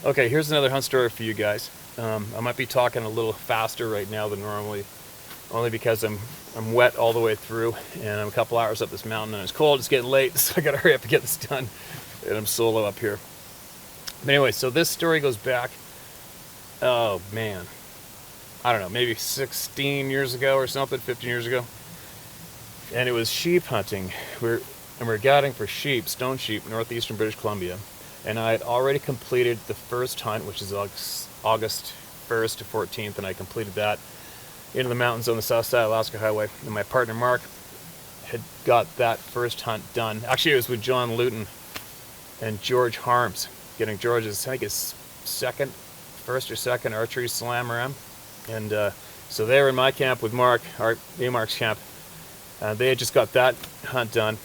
Okay, here's another hunt story for you guys. I might be talking a little faster right now than normally, only because I'm wet all the way through, and I'm a couple hours up this mountain, and it's cold. It's getting late, so I gotta hurry up and get this done. And I'm solo up here. But anyway, so this story goes back. Oh man, I don't know, maybe 16 years ago or something, 15 years ago, and it was sheep hunting. We're guiding for sheep, stone sheep, northeastern British Columbia, and I had already completed the first hunt, which is August 1st to 14th, and I completed that into the mountains on the south side of Alaska Highway. And my partner Mark had got that first hunt done. Actually, it was with John Luton and George Harms, getting George's, I think his first or second archery slam ram. And so they were in my camp with Mark, Mark's camp. They had just got that hunt done.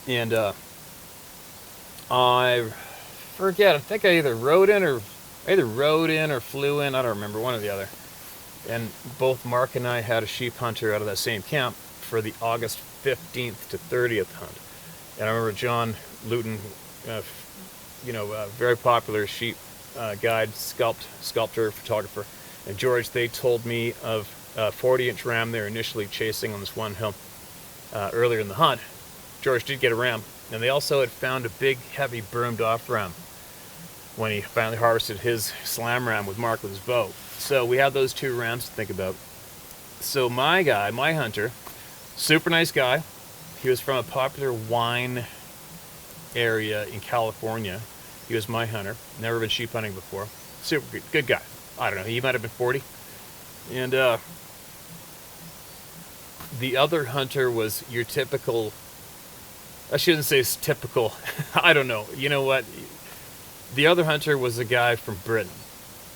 And I forget, I think I either rode in or flew in, I don't remember, one or the other. And both Mark and I had a sheep hunter out of that same camp for the August 15th to 30th hunt. And I remember John Luton, very popular sheep guide, sculptor, photographer, and George, they told me of a 40-inch ram they were initially chasing on this one hill earlier in the hunt. George did get a ram, and they also had found a big, heavy, broomed off ram when he finally harvested his slam ram with Mark with his bow. So we had those two rams to think about. So my hunter, super nice guy. He was from a popular wine area in California. He was my hunter. Never been sheep hunting before. Super good guy. I don't know. He might have been 40. And the other hunter was your typical. I shouldn't say it's typical. I don't know. You know what? The other hunter was a guy from Britain.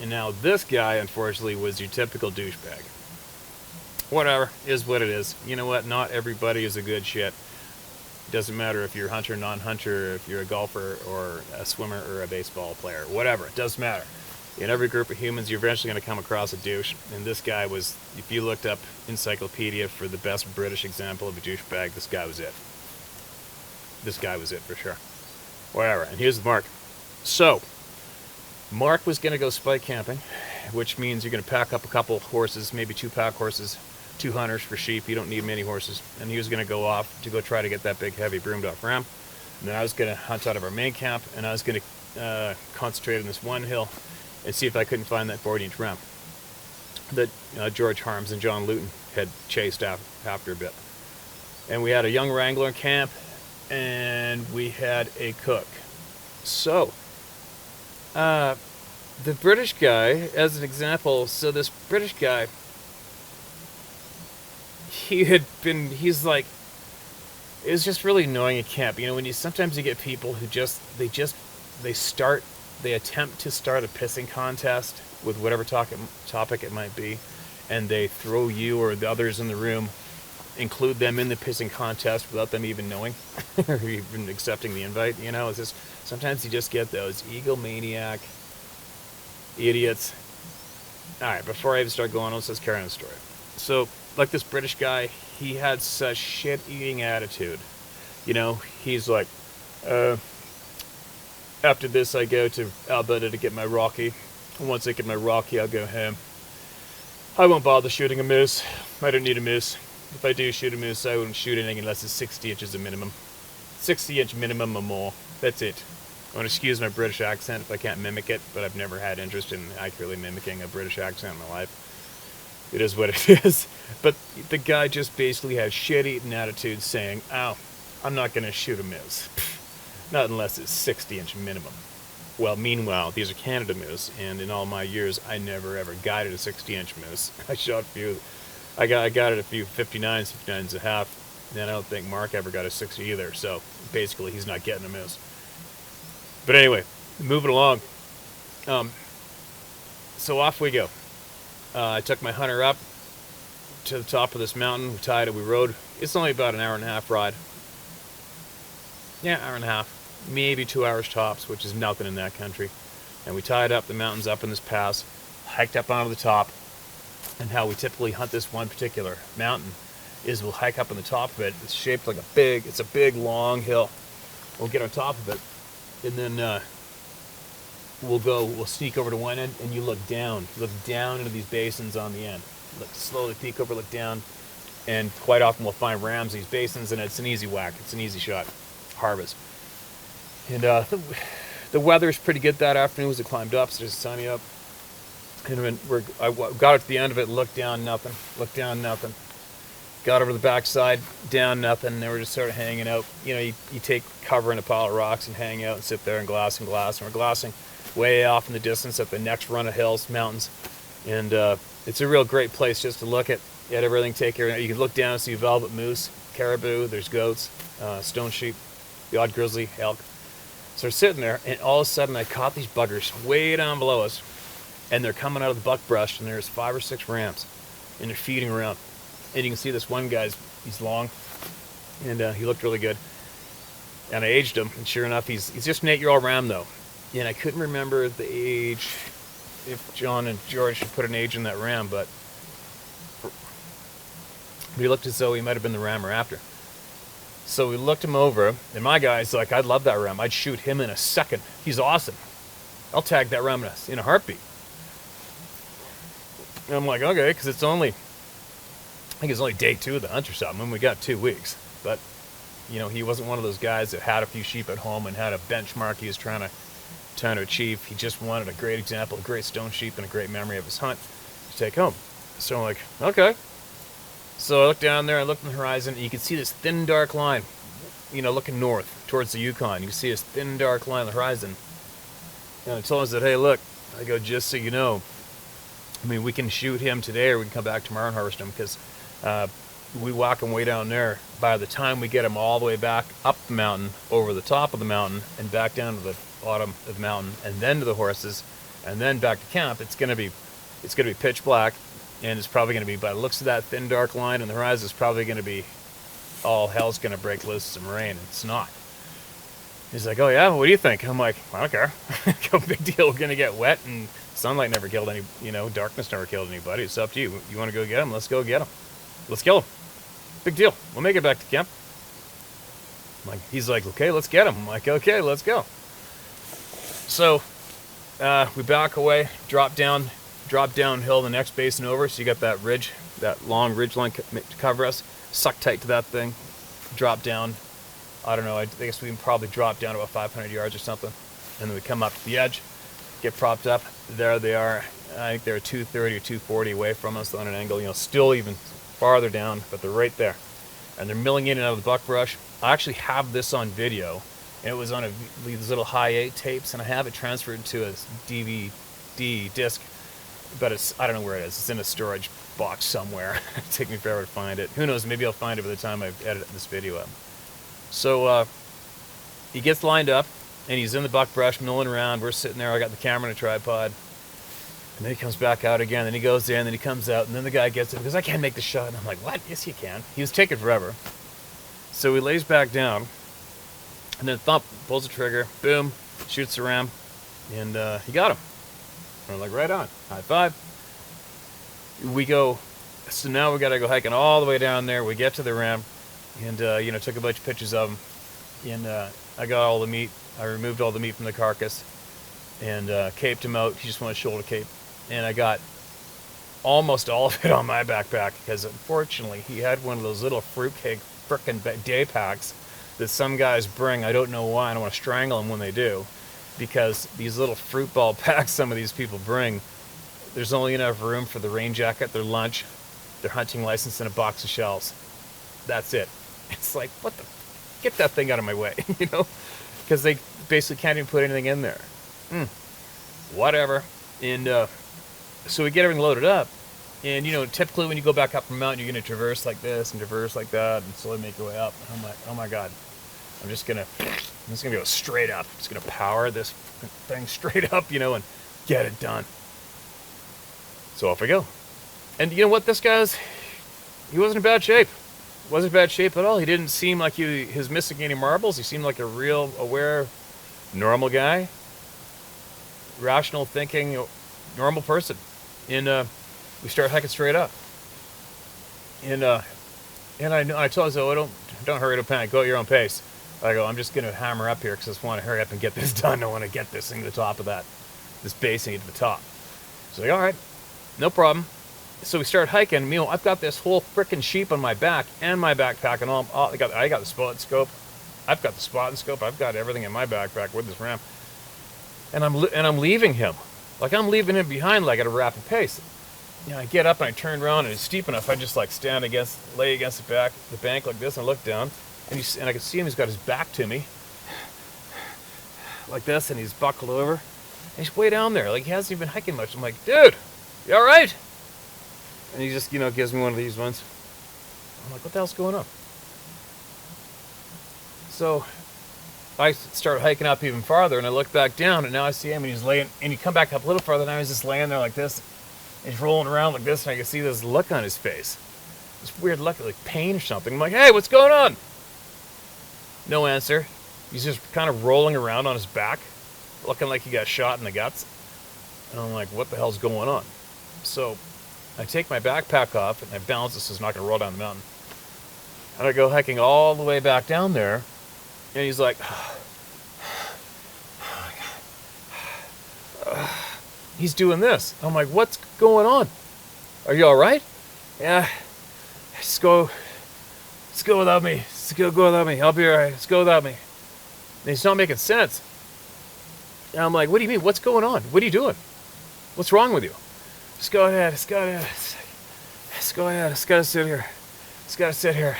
And now this guy, unfortunately, was your typical douchebag. Whatever, is what it is. You know what? Not everybody is a good shit. It doesn't matter if you're a hunter, non-hunter, if you're a golfer or a swimmer or a baseball player. Whatever, it doesn't matter. In every group of humans, you're eventually going to come across a douche. And this guy was, if you looked up encyclopedia for the best British example of a douchebag, this guy was it. This guy was it for sure. Whatever, and here's Mark. So, Mark was going to go spike camping, which means you're going to pack up a couple horses, maybe 2 pack horses, 2 hunters for sheep. You don't need many horses. And he was going to go off to go try to get that big, heavy, broomed off ram. And then I was going to hunt out of our main camp, and I was going to concentrate on this one hill and see if I couldn't find that 40-inch ram that George Harms and John Luton had chased after a bit. And we had a young wrangler in camp, and we had a cook. So, the British guy, as an example, so this British guy, he's like, it was just really annoying at camp. You know, when sometimes you get people who they attempt to start a pissing contest with whatever topic it might be, and they throw you or the others in the room, include them in the pissing contest without them even knowing or even accepting the invite. You know, it's just, sometimes you just get those egomaniac idiots. Alright, before I even start going on, let's just carry on the story. So, like this British guy, he had such shit-eating attitude. You know, he's like, after this I go to Alberta to get my Rocky. And once I get my Rocky, I'll go home. I won't bother shooting a moose. I don't need a moose. If I do shoot a moose, I wouldn't shoot anything unless it's 60 inches a minimum. 60-inch minimum or more. That's it. I want to excuse my British accent if I can't mimic it, but I've never had interest in accurately mimicking a British accent in my life. It is what it is. But the guy just basically had shit-eating attitude saying, "Oh, I'm not going to shoot a moose. Not unless it's 60-inch minimum." Well, meanwhile, these are Canada moose, and in all my years, I never ever guided a 60-inch moose. I shot a few. I got it a few 59s, 59s and a half, and I don't think Mark ever got a 60 either, so basically he's not getting a moose. But anyway, moving along. So off we go. I took my hunter up to the top of this mountain. We tied it. We rode. It's only about an hour and a half ride. Yeah, hour and a half. Maybe 2 hours tops, which is nothing in that country. And we tied up the mountains up in this pass, hiked up onto the top. And how we typically hunt this one particular mountain is we'll hike up on the top of it. It's shaped like it's a big long hill. We'll get on top of it, and then we'll sneak over to one end, and you look down into these basins on the end. Slowly peek over, look down, and quite often we'll find rams in these basins, and it's an easy whack. It's an easy shot, harvest. And the weather's pretty good that afternoon as it climbed up, so it's sunny up. And when I got to the end of it, looked down, nothing. Looked down, nothing. Got over the backside, down, nothing. And they were just sort of hanging out. You know, you take cover in a pile of rocks and hang out and sit there and glass and glass. And we're glassing way off in the distance at the next run of hills, mountains. And it's a real great place just to look at everything, take care of it. You can look down and see velvet moose, caribou, there's goats, stone sheep, the odd grizzly, elk. So we're sitting there, and all of a sudden I caught these buggers way down below us. And they're coming out of the buckbrush, and there's 5 or 6 rams, and they're feeding around. And you can see this one guy's, he's long, and he looked really good. And I aged him, and sure enough, he's just an 8-year-old ram, though. And I couldn't remember the age, if John and George should put an age in that ram, but he looked as though he might have been the ram we're after. So we looked him over, and my guy's like, I'd love that ram. I'd shoot him in a second. He's awesome. I'll tag that ram in a heartbeat. And I'm like, okay, because I think it's only day 2 of the hunter stop. I mean, we got 2 weeks. But, you know, he wasn't one of those guys that had a few sheep at home and had a benchmark he was trying to achieve. He just wanted a great example, a great stone sheep, and a great memory of his hunt to take home. So I'm like, okay. So I looked down there, I looked on the horizon, and you can see this thin, dark line, you know, looking north towards the Yukon. You can see this thin, dark line on the horizon. And I told him, I said, hey, look, I go, just so you know, I mean, we can shoot him today, or we can come back tomorrow and harvest him, because we walk him way down there. By the time we get him all the way back up the mountain, over the top of the mountain, and back down to the bottom of the mountain, and then to the horses, and then back to camp, it's gonna be pitch black, and it's probably gonna be, by the looks of that thin dark line on the horizon, it's probably gonna be all hell's gonna break loose, some rain, and it's not. He's like, oh yeah, what do you think? I'm like, I don't care. No big deal. We're gonna get wet, and sunlight never killed any, you know, darkness never killed anybody. It's up to you. You want to go get him? Let's go get him. Let's kill him. Big deal. We'll make it back to camp. He's like, okay, let's get him. I'm like, okay, let's go. So we back away, drop downhill the next basin over. So you got that ridge, that long ridge line to cover us. Suck tight to that thing. Drop down. I don't know. I guess we can probably drop down about 500 yards or something, and then we come up to the edge. Get propped up. There they are. I think they're 230 or 240 away from us on an angle, you know, still even farther down, but they're right there. And they're milling in and out of the buckbrush. I actually have this on video, and it was on these little high 8 tapes, and I have it transferred to a DVD disc, but I don't know where it is. It's in a storage box somewhere. It'll take me forever to find it. Who knows, maybe I'll find it by the time I edit this video up. So he gets lined up, and he's in the buckbrush, milling around. We're sitting there. I got the camera in a tripod. And then he comes back out again. Then he goes there, and then he comes out. And then the guy gets it because I can't make the shot. And I'm like, what? Yes, you can. He was taking forever. So he lays back down. And then thump, pulls the trigger. Boom. Shoots the ram. And he got him. And we're like, right on. High five. We go. So now we got to go hiking all the way down there. We get to the ram. And, you know, took a bunch of pictures of him. And I got all the meat. I removed all the meat from the carcass and caped him out. He just wanted shoulder cape. And I got almost all of it on my backpack because, unfortunately, he had one of those little fruitcake frickin' day packs that some guys bring. I don't know why. I don't want to strangle them when they do, because these little fruit ball packs some of these people bring, there's only enough room for the rain jacket, their lunch, their hunting license, and a box of shells. That's it. It's like, what the... Get that thing out of my way, you know? Because they basically can't even put anything in there. Whatever. And so we get everything loaded up. And, you know, typically when you go back up the mountain, you're going to traverse like this and traverse like that and slowly make your way up. And I'm like, oh my God. I'm just going to go straight up. I'm just going to power this thing straight up, you know, and get it done. So off we go. And you know what? This guy's, he wasn't in bad shape. Wasn't in bad shape at all. He didn't seem like he was missing any marbles. He seemed like a real aware, normal guy. Rational thinking, normal person. And we start hiking straight up. And I told him, oh, don't hurry, don't panic. Go at your own pace. I go, I'm just going to hammer up here because I just want to hurry up and get this done. I want to get this thing to the top of that this base and get to the top. So like, all right, no problem. So we start hiking. You know, I've got this whole frickin' sheep on my back and my backpack and all. I got the spot scope. I've got the spotting scope. I've got everything in my backpack with this ram. And I'm leaving him. Like, I'm leaving him behind, like, at a rapid pace. You know, I get up and I turn around and it's steep enough. I just like lay against the bank like this and I look down. And I can see him. He's got his back to me, like this, and he's buckled over. And he's way down there. Like, he hasn't even been hiking much. I'm like, dude, you all right? And he just, gives me one of these ones. I'm like, what the hell's going on? So I start hiking up even farther, and I look back down, and now I see him, and he's laying, and he come back up a little farther, now he's just laying there like this. And he's rolling around like this, and I can see this look on his face. This weird look, like pain or something. I'm like, hey, what's going on? No answer. He's just kind of rolling around on his back, looking like he got shot in the guts. And I'm like, what the hell's going on? So I take my backpack off, and I balance this so it's not going to roll down the mountain. And I go hiking all the way back down there, and he's like, he's doing this. I'm like, what's going on? Are you all right? Yeah. Just go without me. Go without me. I'll be all right. Just go without me. And he's not making sense. And I'm like, what do you mean? What's going on? What are you doing? What's wrong with you? Just go ahead. Just go ahead. Just go ahead. Just gotta sit here. Just gotta sit here.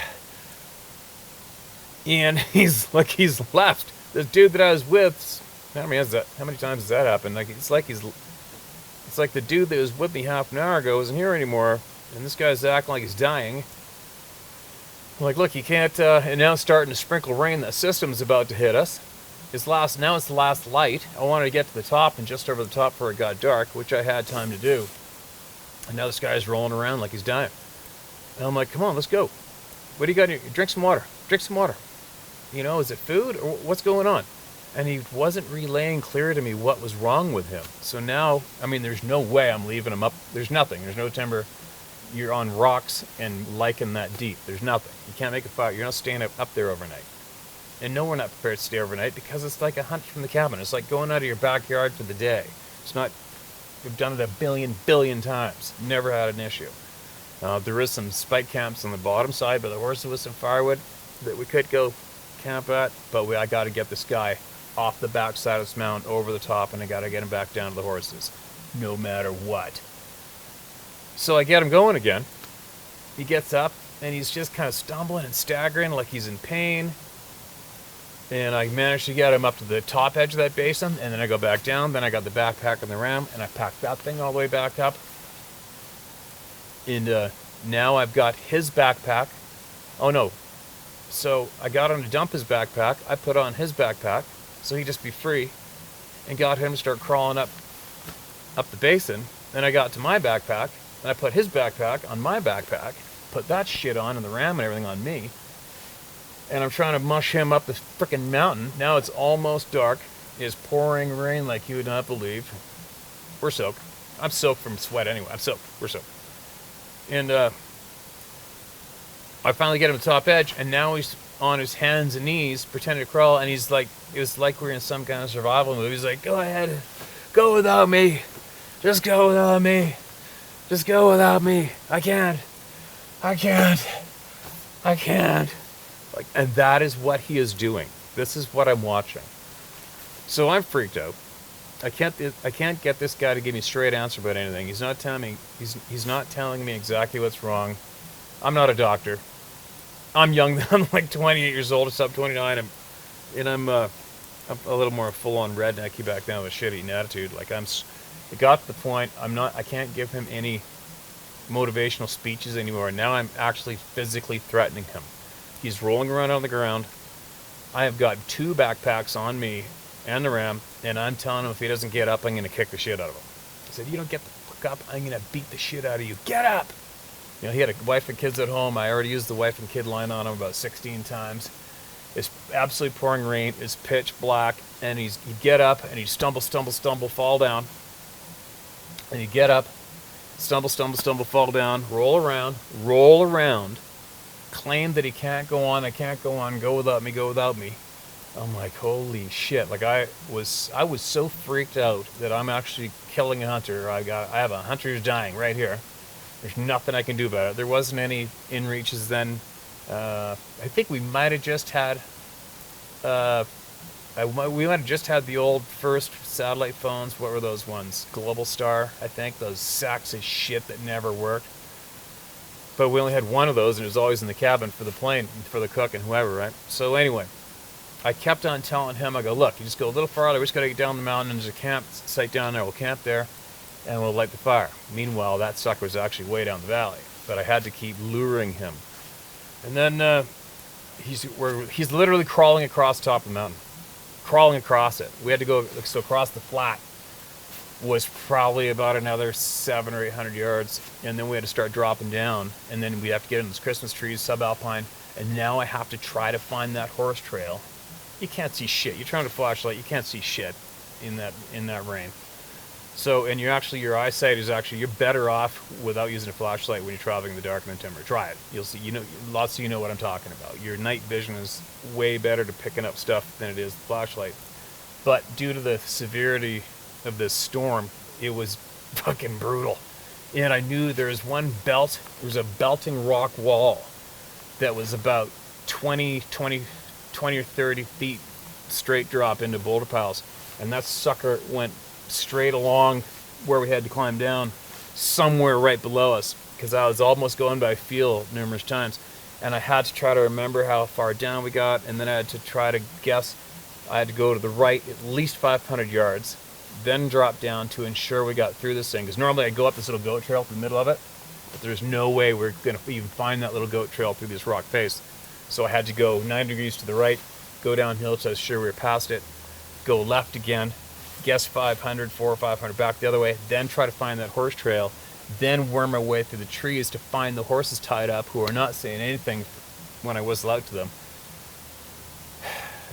And he's left. This dude that I was with, how many times has that happened? Like, it's like the dude that was with me half an hour ago isn't here anymore, and this guy's acting like he's dying. I'm like, look, you can't, and now it's starting to sprinkle rain. The system's about to hit us. Now it's the last light. I wanted to get to the top and just over the top before it got dark, which I had time to do. And now this guy's rolling around like he's dying. And I'm like, come on, let's go. What do you got in here? Drink some water. Drink some water. Is it food or what's going on? And he wasn't relaying clear to me what was wrong with him. So now, there's no way I'm leaving him up. There's nothing. There's no timber. You're on rocks and lichen that deep. There's nothing. You can't make a fire. You're not staying up there overnight. And no, we're not prepared to stay overnight because it's like a hunt from the cabin. It's like going out of your backyard for the day. It's not, we've done it a billion times. Never had an issue. There is some spike camps on the bottom side by the horses with some firewood that we could go camp at, but I got to get this guy off the back side of this mountain over the top, and I got to get him back down to the horses, no matter what. So I get him going again. He gets up, and he's just kind of stumbling and staggering like he's in pain. And I managed to get him up to the top edge of that basin, and then I go back down. Then I got the backpack and the ram, and I packed that thing all the way back up. And now I've got his backpack. Oh, no. So I got him to dump his backpack. I put on his backpack so he'd just be free, and got him to start crawling up the basin. Then I got to my backpack, and I put his backpack on my backpack, put that shit on, and the ram and everything on me. And I'm trying to mush him up this frickin' mountain. Now it's almost dark. It's pouring rain like you would not believe. We're soaked. I'm soaked from sweat anyway. I'm soaked. We're soaked. And I finally get him to the top edge, and now he's on his hands and knees, pretending to crawl, and he's like, it was like we're in some kind of survival movie. He's like, go ahead, go without me. Just go without me. Just go without me. I can't. Like, and that is what he is doing. This is what I'm watching. So I'm freaked out. I can't get this guy to give me a straight answer about anything. He's not telling me. He's not telling me exactly what's wrong. I'm not a doctor. I'm young. I'm like 28 years old or something, 29. I'm a little more full-on rednecky back then with a shit-eating attitude. Like it got to the point I can't give him any motivational speeches anymore. Now I'm actually physically threatening him. He's rolling around on the ground. I have got 2 backpacks on me and the ram, and I'm telling him if he doesn't get up, I'm going to kick the shit out of him. I said, you don't get the fuck up, I'm going to beat the shit out of you. Get up! He had a wife and kids at home. I already used the wife and kid line on him about 16 times. It's absolutely pouring rain. It's pitch black, and he'd get up, and he'd stumble, fall down. And he'd get up, stumble, fall down, roll around, claim that he can't go on, I can't go on, go without me. I'm like, holy shit. Like I was so freaked out that I'm actually killing a hunter. I have a hunter who's dying right here. There's nothing I can do about it. There wasn't any in reaches then. I think we might have just had we might have just had the old first satellite phones. What were those ones? Global Star, I think. Those sacks of shit that never worked. But we only had one of those, and it was always in the cabin for the plane, for the cook and whoever, right? So anyway, I kept on telling him, I go, look, you just go a little farther. We just got to get down the mountain, and there's a campsite down there. We'll camp there, and we'll light the fire. Meanwhile, that sucker was actually way down the valley. But I had to keep luring him. And then he's literally crawling across the top of the mountain. Crawling across it. We had to go, so across the flat was probably about another 700 or 800 yards, and then we had to start dropping down, and then we have to get in those Christmas trees, subalpine, and now I have to try to find that horse trail. You can't see shit. You're trying to flashlight, you can't see shit in that rain. So, and your eyesight is actually, you're better off without using a flashlight when you're traveling in the dark and the timber. Try it. You'll see, lots of you know what I'm talking about. Your night vision is way better to picking up stuff than it is the flashlight. But due to the severity of this storm, it was fucking brutal. And I knew there was a belting rock wall that was about 20 or 30 feet straight drop into boulder piles. And that sucker went straight along where we had to climb down, somewhere right below us, because I was almost going by feel numerous times. And I had to try to remember how far down we got, and then I had to try to guess. I had to go to the right at least 500 yards, then drop down to ensure we got through this thing. Because normally I'd go up this little goat trail through the middle of it, but there's no way we're going to even find that little goat trail through this rock face. So I had to go 9 degrees to the right, go downhill so I was sure we were past it, go left again, guess 400 or 500 back the other way, then try to find that horse trail, then worm my way through the trees to find the horses tied up who are not saying anything when I whistle out to them.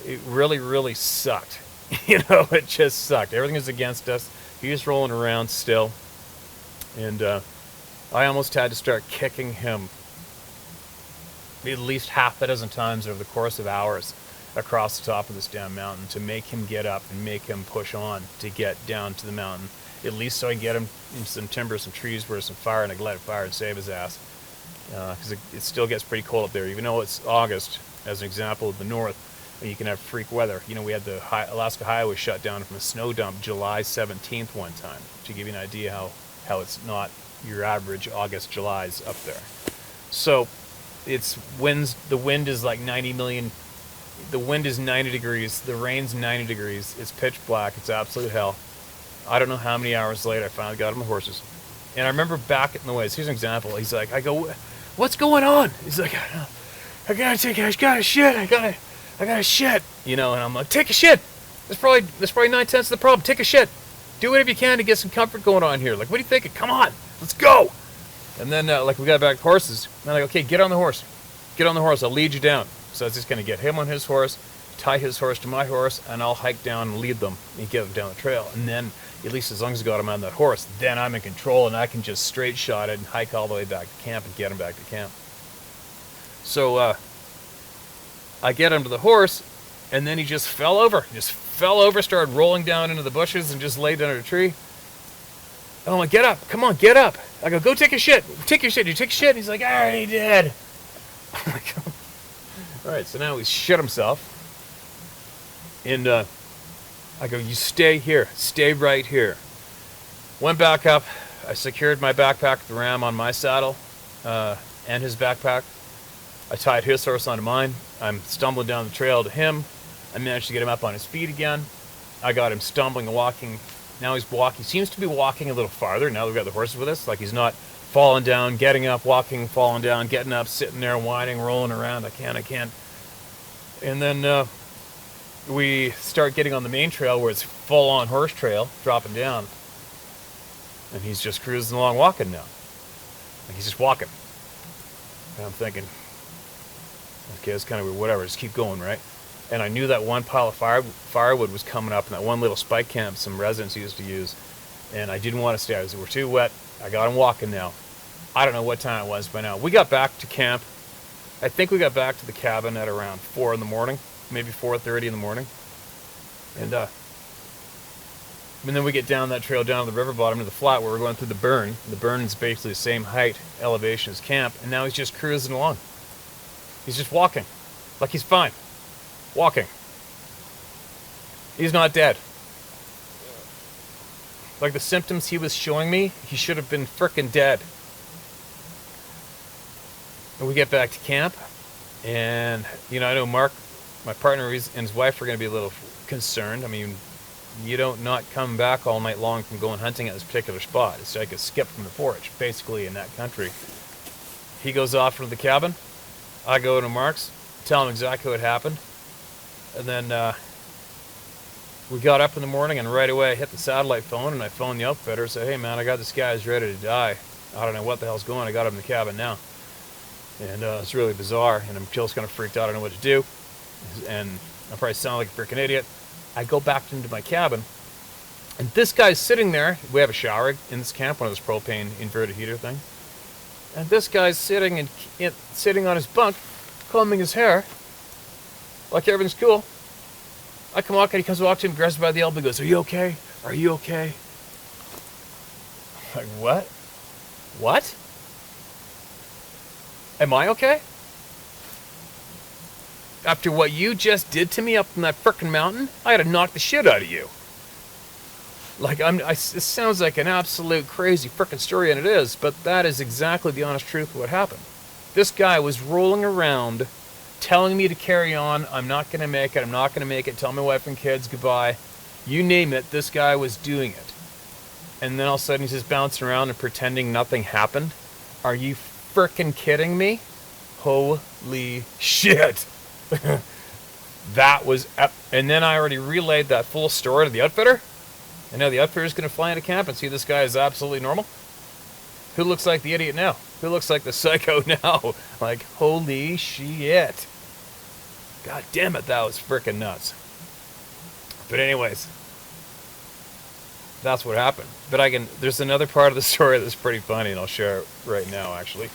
It really, really sucked. It just sucked. Everything was against us. He was rolling around still. And I almost had to start kicking him at least half a dozen times over the course of hours across the top of this damn mountain to make him get up and make him push on to get down to the mountain, at least so I can get him in some timber, some trees where there's some fire, and I can let it fire and save his ass. Because it still gets pretty cold up there, even though it's August, as an example of the north, and you can have freak weather. We had the Alaska Highway shut down from a snow dump July 17th one time, to give you an idea how it's not your average August, July's up there. So it's winds, the wind is like 90 million. The wind is 90 degrees. The rain's 90 degrees. It's pitch black. It's absolute hell. I don't know how many hours later I finally got on the horses. And I remember back in the ways. Here's an example. He's like, I go, what's going on? He's like, I gotta shit. I gotta shit. And I'm like, take a shit. That's probably 9/10 of the problem. Take a shit. Do whatever you can to get some comfort going on here. Like, what are you thinking? Come on, let's go. And then we got back to horses. And I'm like, okay, get on the horse. Get on the horse. I'll lead you down. So I was just going to get him on his horse, tie his horse to my horse, and I'll hike down and lead them and get them down the trail. And then, at least as long as I got him on that horse, then I'm in control and I can just straight shot it and hike all the way back to camp and get him back to camp. So I get him to the horse, and then he just fell over. Started rolling down into the bushes and just laid under a tree. And I'm like, get up. Come on, get up. I go take a shit. Take your shit. You take a shit? And he's like, I already did. I'm like, all right, so now he's shit himself. And I go, you stay here. Stay right here. Went back up. I secured my backpack, the ram on my saddle, and his backpack. I tied his horse onto mine. I'm stumbling down the trail to him. I managed to get him up on his feet again. I got him stumbling and walking. Now he's walking. He seems to be walking a little farther now that we've got the horses with us. Like he's not falling down, getting up, walking, falling down, getting up, sitting there, whining, rolling around. I can't. And then we start getting on the main trail where it's full-on horse trail, dropping down. And he's just cruising along, walking now. Like he's just walking. And I'm thinking, okay, it's kind of weird, whatever, just keep going, right? And I knew that one pile of firewood was coming up in that one little spike camp some residents used to use. And I didn't want to stay. We're too wet. I got him walking now. I don't know what time it was by now. We got back to camp. I think we got back to the cabin at around 4 in the morning. maybe 4:30 in the morning. And then we get down that trail down to the river bottom to the flat where we're going through the burn. The burn is basically the same height, elevation as camp, and now he's just cruising along. He's just walking. Like he's fine. Walking. He's not dead. Like the symptoms he was showing me, he should have been frickin' dead. And we get back to camp, and, you know, I know Mark, my partner, and his wife are going to be a little concerned. I mean, you don't not come back all night long from going hunting at this particular spot. It's like a skip from the porch, basically, in that country. He goes off into the cabin. I go to Mark's, tell him exactly what happened. And then we got up in the morning, and right away I hit the satellite phone, and I phoned the outfitter and said, hey, man, I got this guy who's ready to die. I don't know what the hell's going on. I got him in the cabin now. And it's really bizarre, and I'm just kind of freaked out. I don't know what to do. And I probably sound like a freaking idiot. I go back into my cabin, and this guy's sitting there. We have a shower in this camp, one of those propane inverted heater things. And this guy's sitting on his bunk, combing his hair, like everything's cool. I come walk, and he comes walking to him, grabs me by the elbow, and goes, "Are you okay? Are you okay?" I'm like, what? What? Am I okay? After what you just did to me up in that frickin' mountain, I had to knock the shit out of you. Like, it sounds like an absolute crazy frickin' story, and it is, but that is exactly the honest truth of what happened. This guy was rolling around, telling me to carry on. I'm not going to make it. I'm not going to make it. Tell my wife and kids goodbye. You name it, this guy was doing it. And then all of a sudden he's just bouncing around and pretending nothing happened. Are you frickin' kidding me? Holy shit. That was and then I already relayed that full story to the outfitter. And now the outfitter's going to fly into camp and see this guy is absolutely normal. Who looks like the idiot now? Who looks like the psycho now? Like, holy shit. God damn it, that was frickin' nuts. But anyways, that's what happened. But there's another part of the story that's pretty funny, and I'll share it right now, actually.